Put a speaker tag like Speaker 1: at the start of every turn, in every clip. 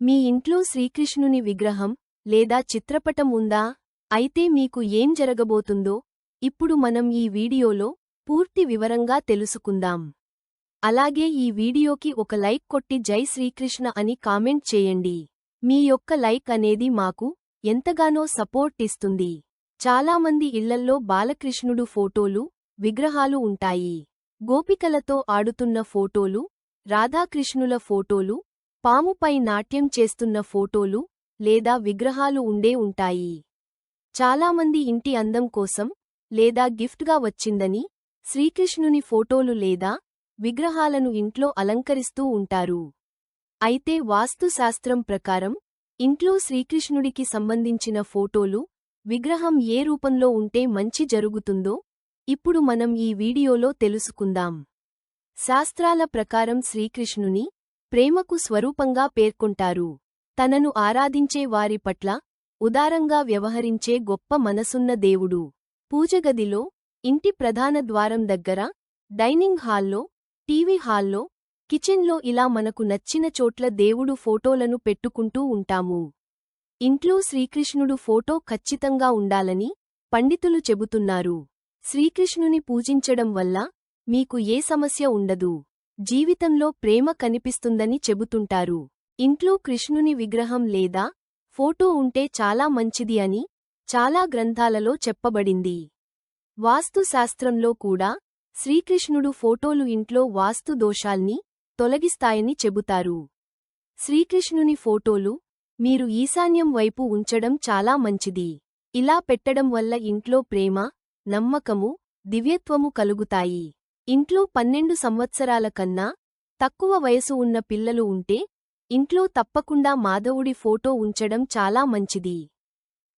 Speaker 1: మీ ఇంట్లో శ్రీకృష్ణుని విగ్రహం లేదా చిత్రపటం ఉందా? అయితే మీకు ఏం జరగబోతుందో ఇప్పుడు మనం ఈ వీడియోలో పూర్తి వివరంగా తెలుసుకుందాం. అలాగే ఈ వీడియోకి ఒక లైక్ కొట్టి జై శ్రీకృష్ణ అని కామెంట్ చేయండి. మీ యొక్క లైక్ అనేది మాకు ఎంతగానో సపోర్ట్ ఇస్తుంది. చాలామంది ఇళ్లల్లో బాలకృష్ణుడు ఫోటోలు, విగ్రహాలు ఉంటాయి. గోపికలతో ఆడుతున్న ఫోటోలు, రాధాకృష్ణుల ఫోటోలు, పాముపై నాట్యం చేస్తున్న ఫోటోలు లేదా విగ్రహాలు ఉండే ఉంటాయి. చాలామంది ఇంటి అందం కోసం లేదా గిఫ్ట్గా వచ్చిందని శ్రీకృష్ణుని ఫోటోలు లేదా విగ్రహాలను ఇంట్లో అలంకరిస్తూ ఉంటారు. అయితే వాస్తుశాస్త్రం ప్రకారం ఇంట్లో శ్రీకృష్ణుడికి సంబంధించిన ఫోటోలు, విగ్రహం ఏ రూపంలో ఉంటే మంచి జరుగుతుందో ఇప్పుడు మనం ఈ వీడియోలో తెలుసుకుందాం. శాస్త్రాల ప్రకారం శ్రీకృష్ణుని ప్రేమకు స్వరూపంగా పేర్కొంటారు. తనను ఆరాధించే వారి పట్ల ఉదారంగా వ్యవహరించే గొప్ప మనసున్న దేవుడు. పూజగదిలో, ఇంటి ప్రధాన ద్వారం దగ్గర, డైనింగ్ హాల్లో, టీవీ హాల్లో, కిచెన్లో ఇలా మనకు నచ్చిన చోట్ల దేవుడు ఫోటోలను పెట్టుకుంటూ ఉంటాము. ఇంట్లో శ్రీకృష్ణుడు ఫోటో ఖచ్చితంగా ఉండాలని పండితులు చెబుతున్నారు. శ్రీకృష్ణుని పూజించడం వల్ల మీకు ఏ సమస్య ఉండదు. జీవితంలో ప్రేమ కనిపిస్తుందని చెబుతుంటారు. ఇంట్లో కృష్ణుని విగ్రహం లేదా ఫోటో ఉంటే చాలా మంచిది అని చాలా గ్రంథాలలో చెప్పబడింది. వాస్తుశాస్త్రంలో కూడా శ్రీకృష్ణుడు ఫోటోలు ఇంట్లో వాస్తు దోషాల్ని తొలగిస్తాయని చెబుతారు. శ్రీకృష్ణుని ఫోటోలు మీరు ఈశాన్యం వైపు ఉంచడం చాలా మంచిది. ఇలా పెట్టడం వల్ల ఇంట్లో ప్రేమ, నమ్మకము, దివ్యత్వము కలుగుతాయి. ఇంట్లో 12 సంవత్సరాల కన్నా తక్కువ వయసు ఉన్న పిల్లలు ఉంటే ఇంట్లో తప్పకుండా మాధవుడి ఫోటో ఉంచడం చాలా మంచిది.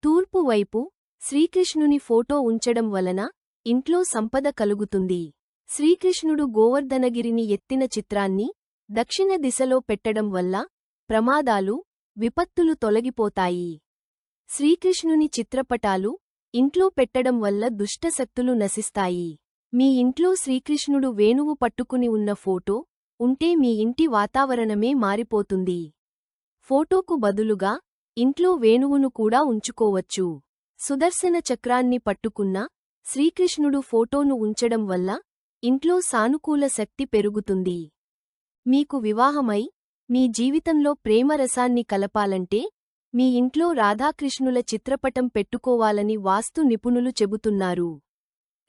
Speaker 1: తూర్పు వైపు శ్రీకృష్ణుని ఫోటో ఉంచడం వలన ఇంట్లో సంపద కలుగుతుంది. శ్రీకృష్ణుడు గోవర్ధనగిరిని ఎత్తిన చిత్రాన్ని దక్షిణ దిశలో పెట్టడం వల్ల ప్రమాదాలు, విపత్తులు తొలగిపోతాయి. శ్రీకృష్ణుని చిత్రపటాలు ఇంట్లో పెట్టడం వల్ల దుష్టశక్తులు నశిస్తాయి. మీ ఇంట్లో శ్రీకృష్ణుడు వేణువు పట్టుకుని ఉన్న ఫోటో ఉంటే మీ ఇంటి వాతావరణమే మారిపోతుంది. ఫోటోకు బదులుగా ఇంట్లో వేణువును కూడా ఉంచుకోవచ్చు. సుదర్శన చక్రాన్ని పట్టుకున్న శ్రీకృష్ణుడు ఫోటోను ఉంచడం వల్ల ఇంట్లో సానుకూల శక్తి పెరుగుతుంది. మీకు వివాహమై మీ జీవితంలో ప్రేమరసాన్ని కలపాలంటే మీ ఇంట్లో రాధాకృష్ణుల చిత్రపటం పెట్టుకోవాలని వాస్తు నిపుణులు చెబుతున్నారు.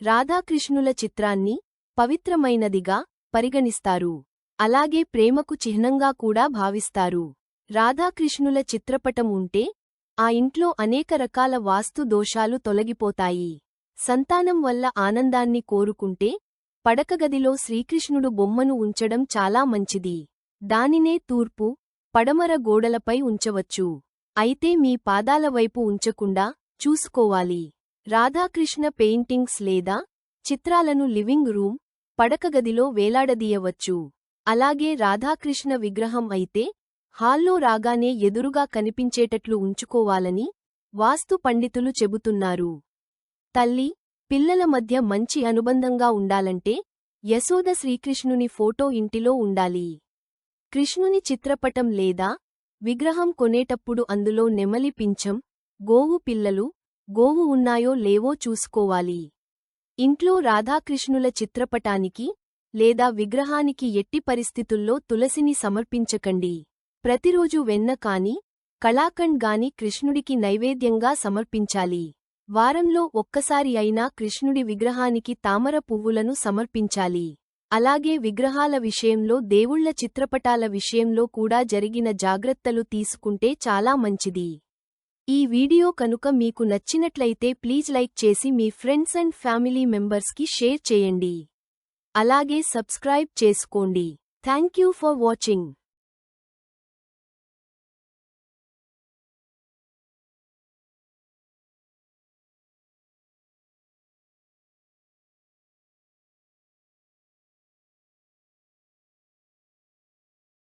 Speaker 1: రాధాకృష్ణుల చిత్రాన్ని పవిత్రమైనదిగా పరిగణిస్తారు. అలాగే ప్రేమకు చిహ్నంగా కూడా భావిస్తారు. రాధాకృష్ణుల చిత్రపటం ఉంటే ఆ ఇంట్లో అనేక రకాల వాస్తు దోషాలు తొలగిపోతాయి. సంతానం వల్ల ఆనందాన్ని కోరుకుంటే పడకగదిలో శ్రీకృష్ణుడు బొమ్మను ఉంచడం చాలా మంచిది. దానినే తూర్పు, పడమర గోడలపై ఉంచవచ్చు. అయితే మీ పాదాల వైపు ఉంచకుండా చూసుకోవాలి. రాధాకృష్ణ పెయింటింగ్స్ లేదా చిత్రాలను లివింగ్ రూమ్, పడకగదిలో వేలాడదీయవచ్చు. అలాగే రాధాకృష్ణ విగ్రహం అయితే హాల్లో రాగానే ఎదురుగా కనిపించేటట్లు ఉంచుకోవాలని వాస్తు పండితులు చెబుతున్నారు. తల్లి, పిల్లల మధ్య మంచి అనుబంధంగా ఉండాలంటే యశోద శ్రీకృష్ణుని ఫోటో ఇంటిలో ఉండాలి. కృష్ణుని చిత్రపటం లేదా విగ్రహం కొనేటప్పుడు అందులో నెమలి పింఛం, గోవు పిల్లలు, గోవు ఉన్నాయో లేవో చూసుకోవాలి. ఇంట్లో రాధాకృష్ణుల చిత్రపటానికి లేదా విగ్రహానికి ఎట్టి పరిస్థితుల్లో తులసిని సమర్పించకండి. ప్రతిరోజు వెన్న కాని, కళాకండ్ గాని కృష్ణుడికి నైవేద్యంగా సమర్పించాలి. వారంలో ఒక్కసారి అయినా కృష్ణుడి విగ్రహానికి తామర పువ్వులను సమర్పించాలి. అలాగే విగ్రహాల విషయంలో, దేవుళ్ల చిత్రపటాల విషయంలో కూడా జరిగిన జాగ్రత్తలు తీసుకుంటే చాలా మంచిది. ఈ వీడియో కనుక మీకు నచ్చినట్లయితే ప్లీజ్ లైక్ చేసి మీ ఫ్రెండ్స్ అండ్ ఫ్యామిలీ మెంబర్స్కి షేర్ చేయండి. అలాగే సబ్స్క్రైబ్ చేసుకోండి. Thank you for watching.